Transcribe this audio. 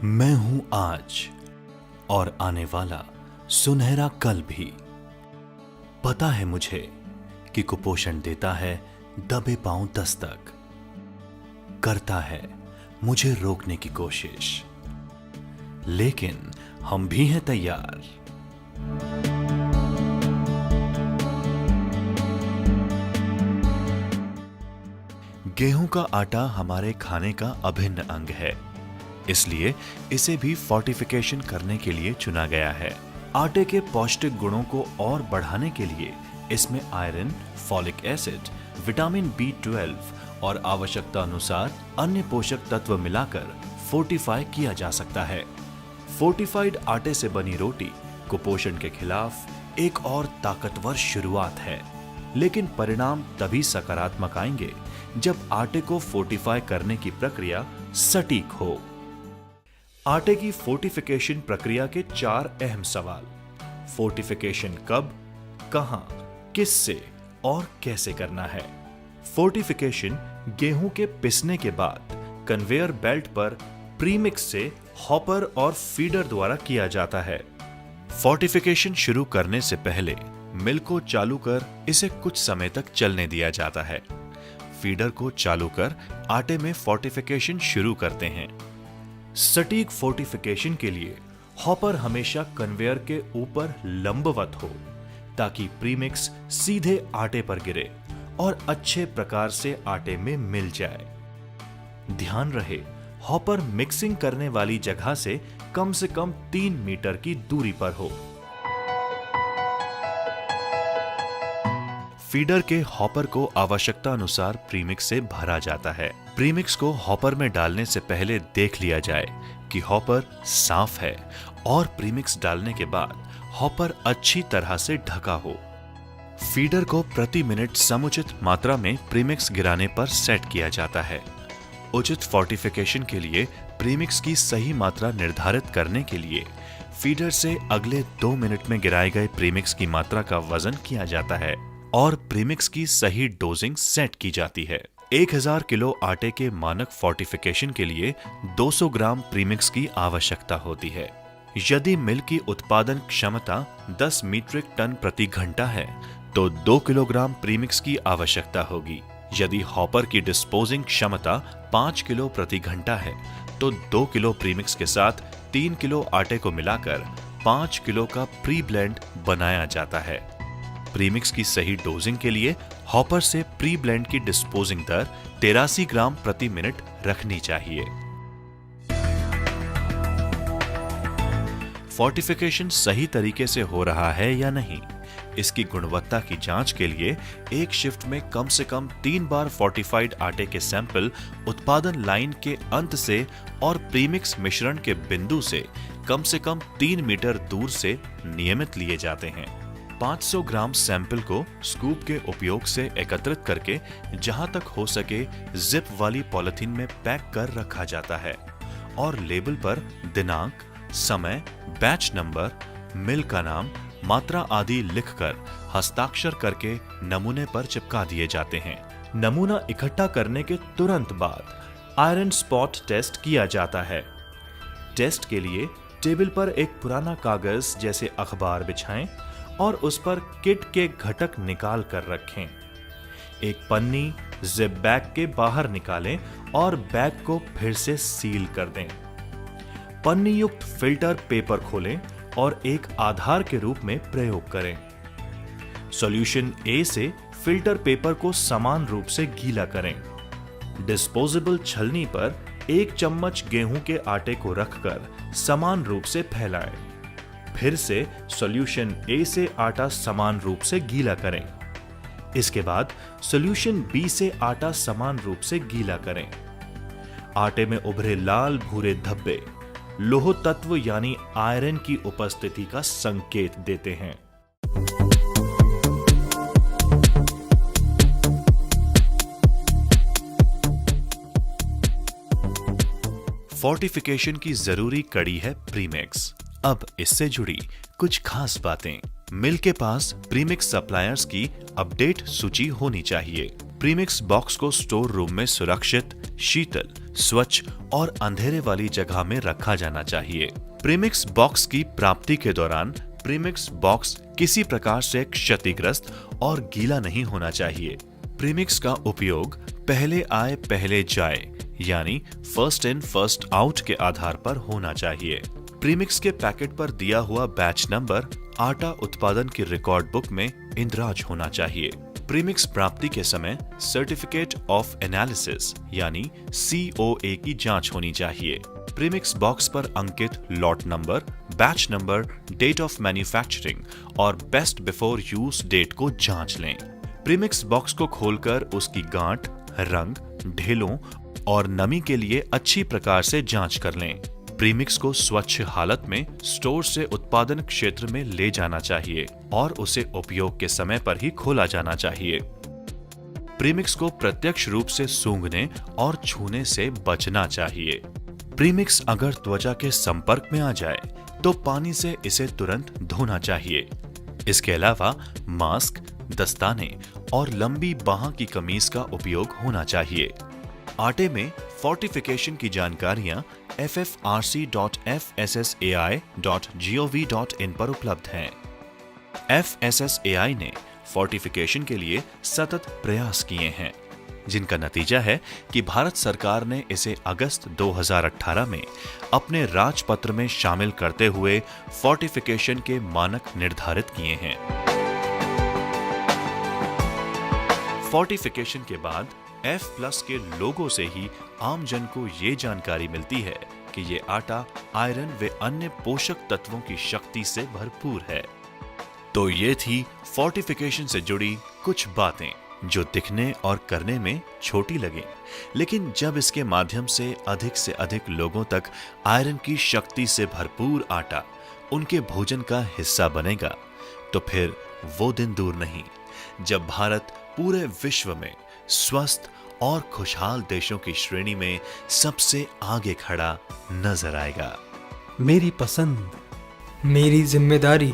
मैं हूं आज और आने वाला सुनहरा कल भी। पता है मुझे कि कुपोषण देता है दबे पांव दस्तक, करता है मुझे रोकने की कोशिश, लेकिन हम भी हैं तैयार। गेहूं का आटा हमारे खाने का अभिन्न अंग है, इसलिए इसे भी फोर्टिफिकेशन करने के लिए चुना गया है। आटे के पौष्टिक गुणों को और बढ़ाने के लिए इसमें iron, folic acid, vitamin B12 और आवश्यकता अनुसार अन्य पोषक तत्व मिलाकर फोर्टिफाई किया जा सकता है। फोर्टिफाइड आटे से बनी रोटी कुपोषण के खिलाफ एक और ताकतवर शुरुआत है, लेकिन परिणाम तभी सकारात्मक आएंगे जब आटे को फोर्टिफाई करने की प्रक्रिया सटीक हो। आटे की फोर्टिफिकेशन प्रक्रिया के 4 अहम सवाल। फोर्टिफिकेशन कब, कहां, किससे और कैसे करना है। फोर्टिफिकेशन गेहूं के पिसने के बाद कन्वेयर बेल्ट पर प्रीमिक्स से हॉपर और फीडर द्वारा किया जाता है। फोर्टिफिकेशन शुरू करने से पहले मिल को चालू कर इसे कुछ समय तक चलने दिया जाता है। फीडर को चालू कर आटे में फोर्टिफिकेशन शुरू करते हैं। सटीक फोर्टिफिकेशन के लिए हॉपर हमेशा कन्वेयर के ऊपर लंबवत हो, ताकि प्रीमिक्स सीधे आटे पर गिरे और अच्छे प्रकार से आटे में मिल जाए। ध्यान रहे, हॉपर मिक्सिंग करने वाली जगह से कम 3 मीटर की दूरी पर हो। फीडर के हॉपर को आवश्यकता अनुसार प्रीमिक्स से भरा जाता है। प्रीमिक्स को हॉपर में डालने से पहले देख लिया जाए कि हॉपर साफ है और प्रीमिक्स डालने के बाद हॉपर अच्छी तरह से ढका हो। फीडर को प्रति मिनट समुचित मात्रा में प्रीमिक्स गिराने पर सेट किया जाता है। उचित फोर्टिफिकेशन के लिए प्रीमिक्स की सही मात्रा निर्धारित करने के लिए फीडर से अगले 2 मिनट में गिराए गए प्रीमिक्स की मात्रा का वजन किया जाता है और प्रीमिक्स की सही डोजिंग सेट की जाती है। 1000 किलो आटे के मानक फोर्टिफिकेशन के लिए 200 ग्राम प्रीमिक्स की आवश्यकता होती है। यदि मिल की उत्पादन क्षमता 10 मीट्रिक टन प्रति घंटा है तो 2 किलोग्राम प्रीमिक्स की आवश्यकता होगी। यदि हॉपर की डिस्पोजिंग क्षमता 5 किलो प्रति घंटा है तो 2 किलो प्रीमिक्स के साथ 3 किलो आटे को मिलाकर 5 किलो का प्री ब्लेंड बनाया जाता है। प्रीमिक्स की सही डोजिंग के लिए हॉपर से प्री ब्लेंड की डिस्पोजिंग दर 83 ग्राम प्रति मिनट रखनी चाहिए। फोर्टिफिकेशन सही तरीके से हो रहा है या नहीं, इसकी गुणवत्ता की जांच के लिए एक शिफ्ट में कम से कम 3 बार फोर्टिफाइड आटे के सैंपल उत्पादन लाइन के अंत से और प्रीमिक्स मिश्रण के बिंदु से कम 3 मीटर दूर से नियमित लिए जाते हैं। 500 ग्राम सैंपल को स्कूप के उपयोग से एकत्रित करके जहां तक हो सके जिप वाली पॉलिथीन में पैक कर रखा जाता है और लेबल पर दिनांक, समय, बैच नंबर, मिल का नाम, मात्रा आदि लिखकर हस्ताक्षर करके नमूने पर चिपका दिए जाते हैं। नमूना इकट्ठा करने के तुरंत बाद आयरन स्पॉट टेस्ट किया जाता है। टेस्ट के लिए टेबल पर एक पुराना कागज जैसे अखबार बिछाएं और उस पर किट के घटक निकाल कर रखें। एक पन्नी जिप बैग के बाहर निकालें और बैग को फिर से सील कर दें। पन्नी युक्त फिल्टर पेपर खोलें और एक आधार के रूप में प्रयोग करें। सॉल्यूशन A से फिल्टर पेपर को समान रूप से गीला करें। डिस्पोजेबल छलनी पर 1 चम्मच गेहूं के आटे को रखकर समान रूप से फैलाएं। फिर से सॉल्यूशन A से आटा समान रूप से गीला करें। इसके बाद सॉल्यूशन B से आटा समान रूप से गीला करें। आटे में उभरे लाल भूरे धब्बे लोह तत्व यानी आयरन की उपस्थिति का संकेत देते हैं। फोर्टिफिकेशन की जरूरी कड़ी है प्रीमिक्स। अब इससे जुड़ी कुछ खास बातें। मिल के पास प्रीमिक्स सप्लायर्स की अपडेट सूची होनी चाहिए। प्रीमिक्स बॉक्स को स्टोर रूम में सुरक्षित, शीतल, स्वच्छ और अंधेरे वाली जगह में रखा जाना चाहिए। प्रीमिक्स बॉक्स की प्राप्ति के दौरान प्रीमिक्स बॉक्स किसी प्रकार से क्षतिग्रस्त और गीला नहीं होना चाहिए। प्रीमिक्स का उपयोग पहले आए पहले जाए यानी फर्स्ट इन फर्स्ट आउट के आधार पर होना चाहिए। प्रीमिक्स के पैकेट पर दिया हुआ बैच नंबर आटा उत्पादन की रिकॉर्ड बुक में इंदराज होना चाहिए। प्रीमिक्स प्राप्ति के समय सर्टिफिकेट ऑफ एनालिसिस यानी COA की जांच होनी चाहिए। प्रीमिक्स बॉक्स पर अंकित lot number, batch number, date of manufacturing और बेस्ट बिफोर यूज डेट को जांच लें। प्रीमिक्स बॉक्स को खोलकर उसकी गांठ, रंग, ढेलों और नमी के लिए अच्छी प्रकार से जांच कर लें। प्रीमिक्स को स्वच्छ हालत में स्टोर से उत्पादन क्षेत्र में ले जाना चाहिए और उसे उपयोग के समय पर ही खोला जाना चाहिए। प्रीमिक्स को प्रत्यक्ष रूप से सूंघने और छूने से बचना चाहिए। प्रीमिक्स अगर त्वचा के संपर्क में आ जाए तो पानी से इसे तुरंत धोना चाहिए। इसके अलावा मास्क, दस्ताने और लंबी बाह की कमीज का उपयोग होना चाहिए। आटे में फोर्टिफिकेशन की जानकारियां ffrc.fssai.gov.in पर उपलब्ध हैं। FSSAI ने फोर्टिफिकेशन के लिए सतत प्रयास किए हैं, जिनका नतीजा है कि भारत सरकार ने इसे अगस्त 2018 में अपने राजपत्र में शामिल करते हुए फोर्टिफिकेशन के मानक निर्धारित किए हैं। फोर्टिफिकेशन के बाद F+ के लोगो से ही आम जन को ये जानकारी मिलती है कि ये आटा आयरन व अन्य पोषक तत्वों की शक्ति से भरपूर है। तो ये थी फोर्टिफिकेशन से जुड़ी कुछ बातें जो दिखने और करने में छोटी लगें, लेकिन जब इसके माध्यम से अधिक लोगों तक आयरन की शक्ति से भरपूर आटा उनके भोजन का हिस्सा बनेगा, तो फिर वो दिन दूर नहीं जब भारत पूरे विश्व में स्वस्थ और खुशहाल देशों की श्रेणी में सबसे आगे खड़ा नजर आएगा। मेरी पसंद, मेरी जिम्मेदारी।